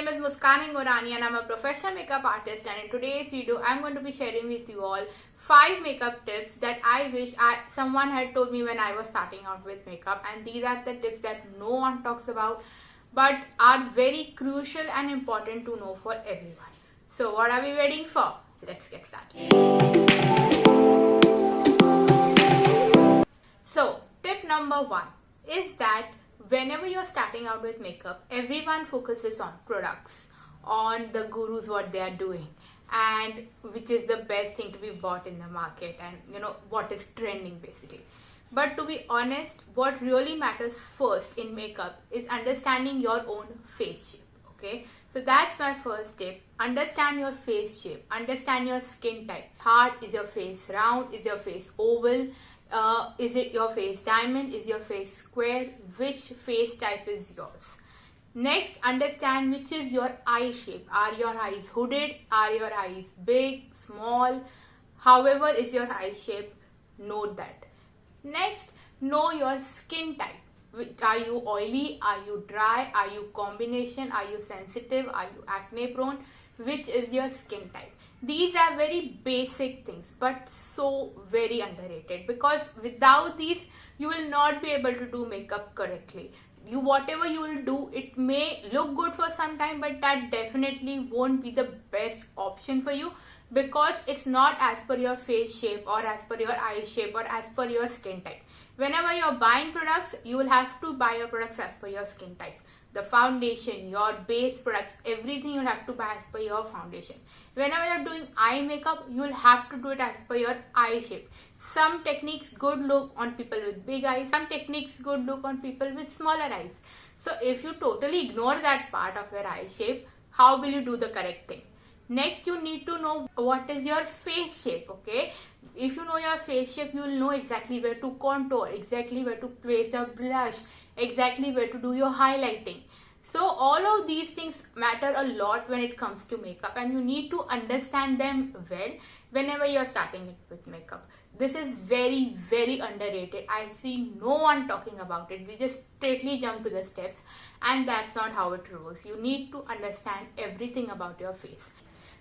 name is Muskan and I'm a professional makeup artist, and in today's video I'm going to be sharing with you all 5 makeup tips that I wish someone had told me when I was starting out with makeup, and these are the tips that no one talks about but are very crucial and important to know for everyone. So what are we waiting for? Let's get started. So tip number 1 is that whenever you're starting out with makeup, everyone focuses on products, on the gurus, what they are doing, and which is the best thing to be bought in the market, and what is trending basically. But to be honest, what really matters first in makeup is understanding your own face shape. Okay, so that's my first tip. Understand your face shape, understand your skin type. Hard, is your face round, is your face oval, is it your face diamond, is your face square, which face type is yours. Next, understand which is your eye shape. Are your eyes hooded, are your eyes big, small, however is your eye shape, note that. Next, know your skin type. Are you oily, are you dry, are you combination, are you sensitive, are you acne prone, which is your skin type. These are very basic things but so very underrated, because without these you will not be able to do makeup correctly. Whatever you will do, it may look good for some time, but that definitely won't be the best option for you, because it's not as per your face shape or as per your eye shape or as per your skin type. Whenever you're buying products, you will have to buy your products as per your skin type. The foundation, your base products, everything you'll have to buy as per your foundation. Whenever you're doing eye makeup, you'll have to do it as per your eye shape. Some techniques good look on people with big eyes, some techniques good look on people with smaller eyes. So if you totally ignore that part of your eye shape, how will you do the correct thing? Next, you need to know what is your face shape. Okay, if you know your face shape, you will know exactly where to contour, exactly where to place a blush, exactly where to do your highlighting. So all of these things matter a lot when it comes to makeup, and you need to understand them well whenever you're starting it with makeup. This is very, very underrated. I see no one talking about it. They just straightly jump to the steps, and that's not how it rolls. You need to understand everything about your face.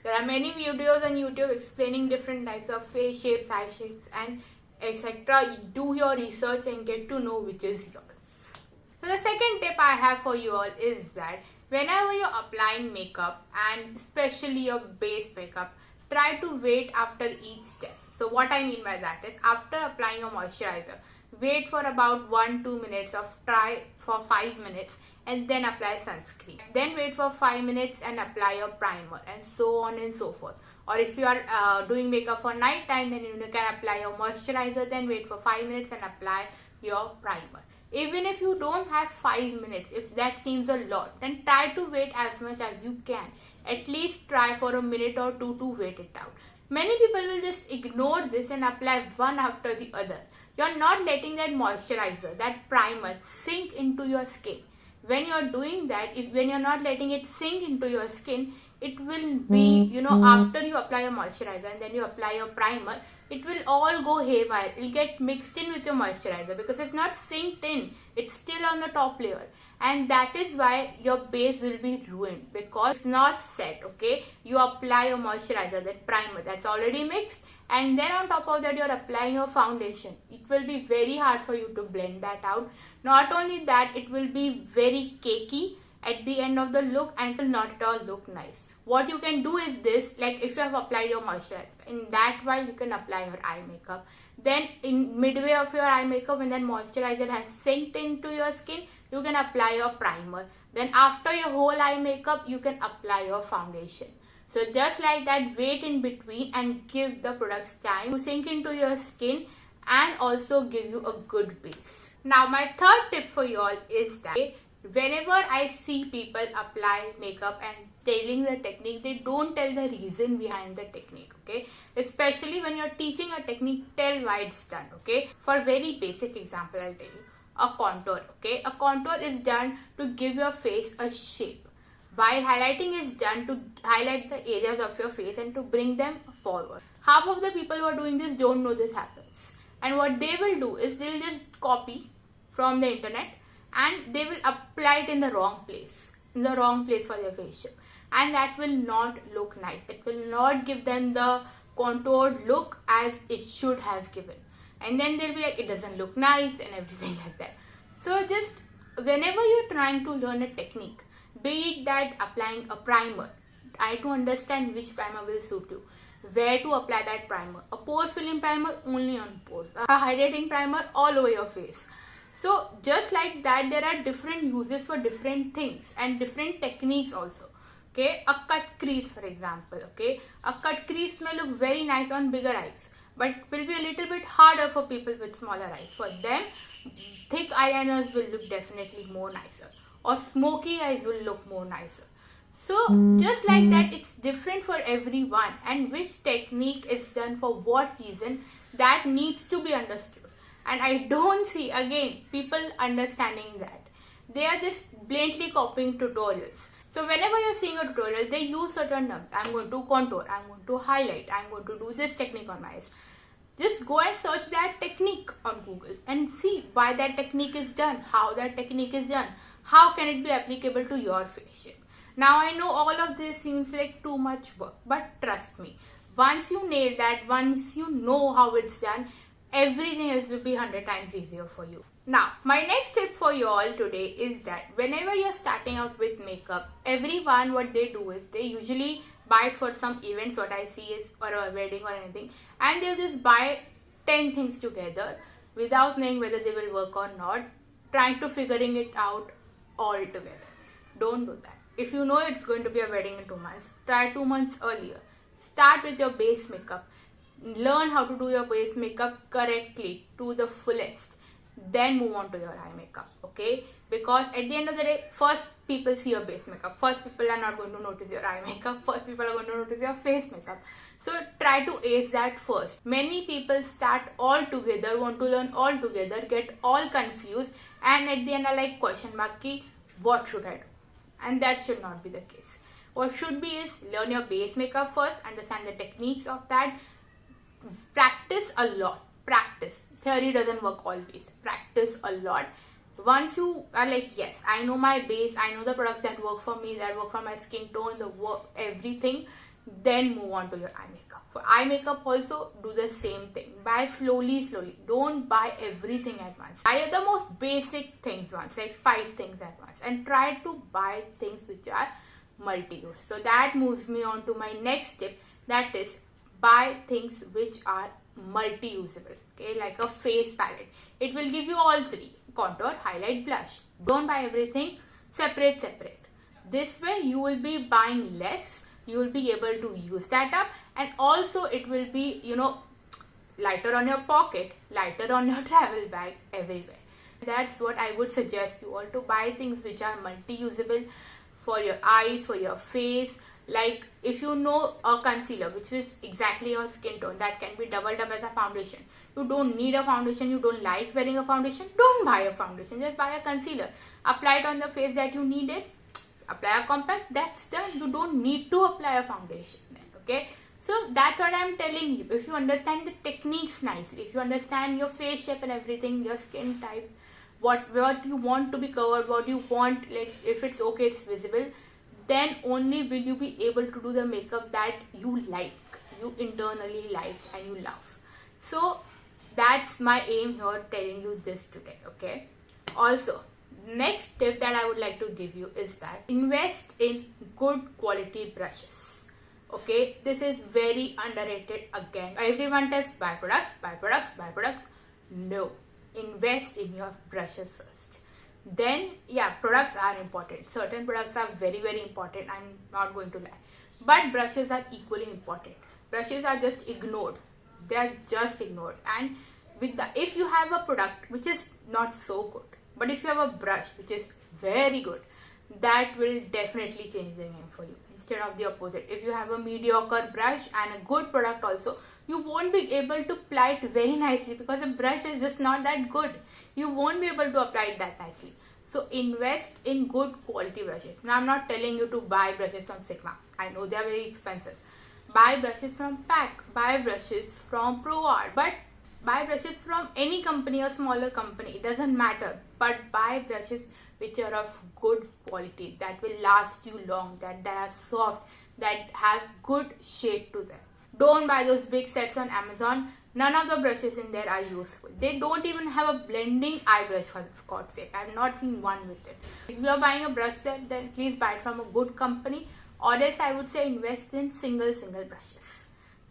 There are many videos on YouTube explaining different types of face shapes, eye shapes, and etc. Do your research and get to know which is yours. So the second tip I have for you all is that whenever you're applying makeup, and especially your base makeup, try to wait after each step. So what I mean by that is, after applying your moisturizer, wait for about 1-2 minutes, or try for 5 minutes, and then apply sunscreen. Then wait for 5 minutes and apply your primer, and so on and so forth. Or if you are doing makeup for night time, then you can apply your moisturizer, then wait for 5 minutes and apply your primer. Even if you don't have 5 minutes, if that seems a lot, then try to wait as much as you can. At least try for a minute or two to wait it out. Many people will just ignore this and apply one after the other. You're not letting that moisturizer, that primer sink into your skin. When you're doing that, when you're not letting it sink into your skin, it will be, after you apply your moisturizer and then you apply your primer, it will all go haywire. It'll get mixed in with your moisturizer because it's not synced in. It's still on the top layer. And that is why your base will be ruined, because it's not set. Okay, you apply your moisturizer, that primer that's already mixed, and then on top of that you're applying your foundation. It will be very hard for you to blend that out. Not only that, it will be very cakey at the end of the look and it will not at all look nice. What you can do is this, like if you have applied your moisturizer, in that while you can apply your eye makeup. Then in midway of your eye makeup, when that moisturizer has synced into your skin, you can apply your primer. Then after your whole eye makeup, you can apply your foundation. So just like that, wait in between and give the products time to sink into your skin and also give you a good base. Now my third tip for you all is that whenever I see people apply makeup and telling the technique, they don't tell the reason behind the technique. Okay, especially when you're teaching a technique, tell why it's done. Okay, for very basic example, I'll tell you a contour. Okay, a contour is done to give your face a shape, while highlighting is done to highlight the areas of your face and to bring them forward. Half of the people who are doing this don't know this happens, and what they will do is they'll just copy from the internet and they will apply it in the wrong place. in the wrong place for their face shape, and that will not look nice. It will not give them the contoured look as it should have given, and then they'll be like, it doesn't look nice and everything like that. So just whenever you're trying to learn a technique, be it that applying a primer, try to understand which primer will suit you, where to apply that primer. A pore filling primer only on pores, a hydrating primer all over your face. So just like that, there are different uses for different things and different techniques also. Okay, a cut crease for example. Okay, a cut crease may look very nice on bigger eyes, but will be a little bit harder for people with smaller eyes. For them, thick eyeliners will look definitely more nicer, or smoky eyes will look more nicer. So just like that, it's different for everyone, and which technique is done for what reason, that needs to be understood. And I don't see again people understanding that. They are just blatantly copying tutorials. So whenever you're seeing a tutorial, they use certain terms. I'm going to contour, I'm going to highlight, I'm going to do this technique on my eyes. Just go and search that technique on Google and see why that technique is done, how that technique is done, how can it be applicable to your face shape. Now I know all of this seems like too much work, but trust me, once you nail that, once you know how it's done, everything else will be 100 times easier for you. Now, my next tip for you all today is that whenever you're starting out with makeup, everyone, what they do is they usually buy it for some events, what I see is, or a wedding or anything, and they'll just buy 10 things together without knowing whether they will work or not, trying to figuring it out all together. Don't do that. If you know it's going to be a wedding in 2 months, try 2 months earlier. Start with your base makeup. Learn how to do your base makeup correctly to the fullest. Then move on to your eye makeup, okay? Because at the end of the day, first people see your base makeup. First people are not going to notice your eye makeup. First people are going to notice your face makeup. So try to ace that first. Many people start all together, want to learn all together, get all confused, and at the end are like question mark ki, what should I do? And that should not be the case. What should be is learn your base makeup first, understand the techniques of that, practice a lot. Practice. Theory doesn't work always. Practice a lot. Once you are like, yes, I know my base, I know the products that work for me, that work for my skin tone, the work, everything, then move on to your eye makeup. For eye makeup also, do the same thing. Buy slowly. Don't buy everything at once. Buy the most basic things once, like 5 things at once, and try to buy things which are multi-use. So that moves me on to my next tip, that is buy things which are multi-usable, okay, like a face palette. It will give you all 3: contour, highlight, blush. Don't buy everything, separate. This way you will be buying less, you will be able to use that up, and also it will be, lighter on your pocket, lighter on your travel bag, everywhere. That's what I would suggest you all, to buy things which are multi-usable for your eyes, for your face. Like if you know a concealer which is exactly your skin tone, that can be doubled up as a foundation. You don't need a foundation, you don't like wearing a foundation, don't buy a foundation, just buy a concealer. Apply it on the face that you need it, apply a compact, that's done. You don't need to apply a foundation then, okay? So that's what I'm telling you. If you understand the techniques nicely, if you understand your face shape and everything, your skin type, what you want to be covered, what you want, like if it's okay, it's visible, then only will you be able to do the makeup that you like, you internally like and you love. So that's my aim here, telling you this today, okay? Also, next tip that I would like to give you is that invest in good quality brushes. Okay, this is very underrated again. Everyone tells buy products. No, invest in your brushes first. Then, yeah, products are important. Certain products are very, very important. I'm not going to lie. But brushes are equally important. Brushes are just ignored. They are just ignored. And if you have a product which is not so good, but if you have a brush which is very good, that will definitely change the game for you, instead of the opposite. If you have a mediocre brush and a good product also, you won't be able to apply it very nicely because the brush is just not that good. You won't be able to apply it that nicely. So invest in good quality brushes. Now I'm not telling you to buy brushes from Sigma. I know they are very expensive. Buy brushes from PAC, buy brushes from ProArt, but buy brushes from any company or smaller company, it doesn't matter. But buy brushes which are of good quality, that will last you long, that are soft, that have good shape to them. Don't buy those big sets on Amazon. None of the brushes in there are useful. They don't even have a blending eye brush, for God's sake. I have not seen one with it. If you are buying a brush set, then please buy it from a good company, or else I would say invest in single brushes.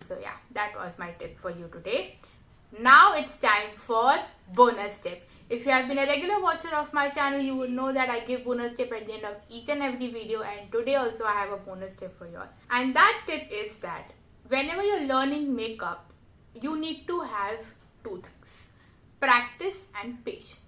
So yeah, that was my tip for you today. Now it's time for bonus tip. If you have been a regular watcher of my channel, you would know that I give bonus tip at the end of each and every video, and today also I have a bonus tip for you all. And that tip is that whenever you're learning makeup, you need to have two things: practice and patience.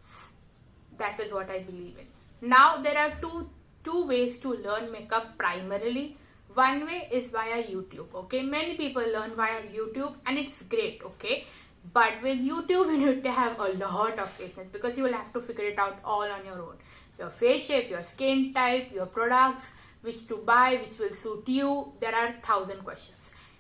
That is what I believe in. Now there are two ways to learn makeup primarily. One way is via YouTube, okay? Many people learn via YouTube and it's great, okay? But with YouTube, you need to have a lot of patience, because you will have to figure it out all on your own. Your face shape, your skin type, your products, which to buy, which will suit you. There are 1,000 questions.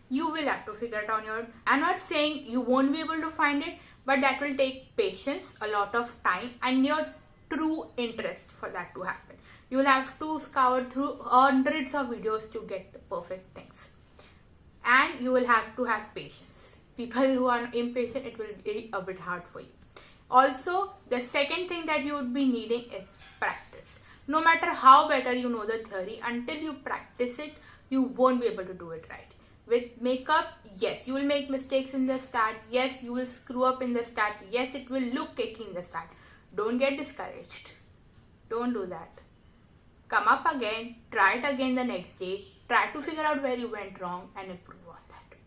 You will have to figure it out on your own. I'm not saying you won't be able to find it, but that will take patience, a lot of time, and your true interest for that to happen. You will have to scour through hundreds of videos to get the perfect things. And you will have to have patience. People who are impatient, it will be a bit hard for you. Also, the second thing that you would be needing is practice. No matter how better you know the theory, until you practice it, you won't be able to do it right. With makeup, yes, you will make mistakes in the start. Yes, you will screw up in the start. Yes, it will look cakey in the start. Don't get discouraged. Don't do that. Come up again, try it again the next day, try to figure out where you went wrong and improve on that.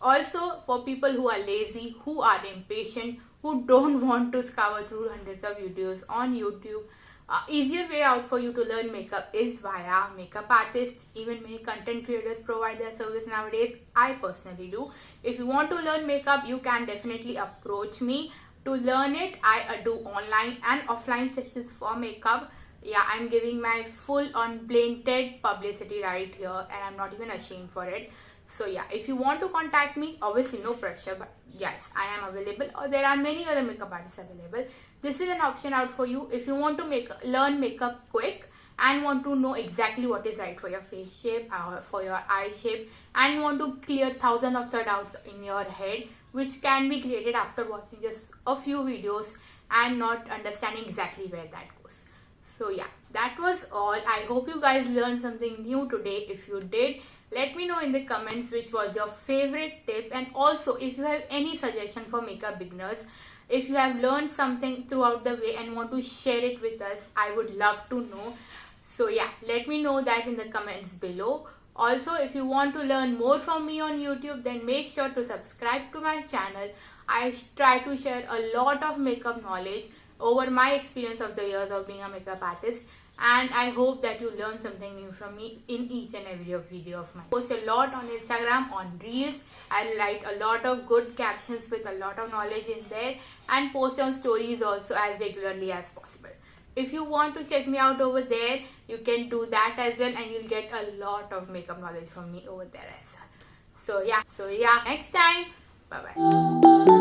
Also, for people who are lazy, who are impatient, who don't want to scour through hundreds of videos on YouTube, easier way out for you to learn makeup is via makeup artists. Even many content creators provide their service nowadays. I personally do. If you want to learn makeup, you can definitely approach me. To learn it, I do online and offline sessions for makeup. Yeah, I'm giving my full unblainted publicity right here, and I'm not even ashamed for it. So yeah, if you want to contact me, obviously no pressure, but yes, I am available, or there are many other makeup artists available. This is an option out for you if you want to learn makeup quick and want to know exactly what is right for your face shape or for your eye shape, and want to clear thousands of the doubts in your head, which can be created after watching just a few videos and not understanding exactly where that goes. So yeah, that was all. I hope you guys learned something new today. If you did, let me know in the comments which was your favorite tip, and also if you have any suggestion for makeup beginners. If you have learned something throughout the way and want to share it with us, I would love to know. So yeah, let me know that in the comments below. Also, if you want to learn more from me on YouTube, then make sure to subscribe to my channel. I try to share a lot of makeup knowledge over my experience of the years of being a makeup artist, and I hope that you learn something new from me in each and every video of mine. I post a lot on Instagram, on Reels. I write a lot of good captions with a lot of knowledge in there, and post on stories also as regularly as possible. If you want to check me out over there, you can do that as well, and you'll get a lot of makeup knowledge from me over there as well. So yeah, next time, bye bye.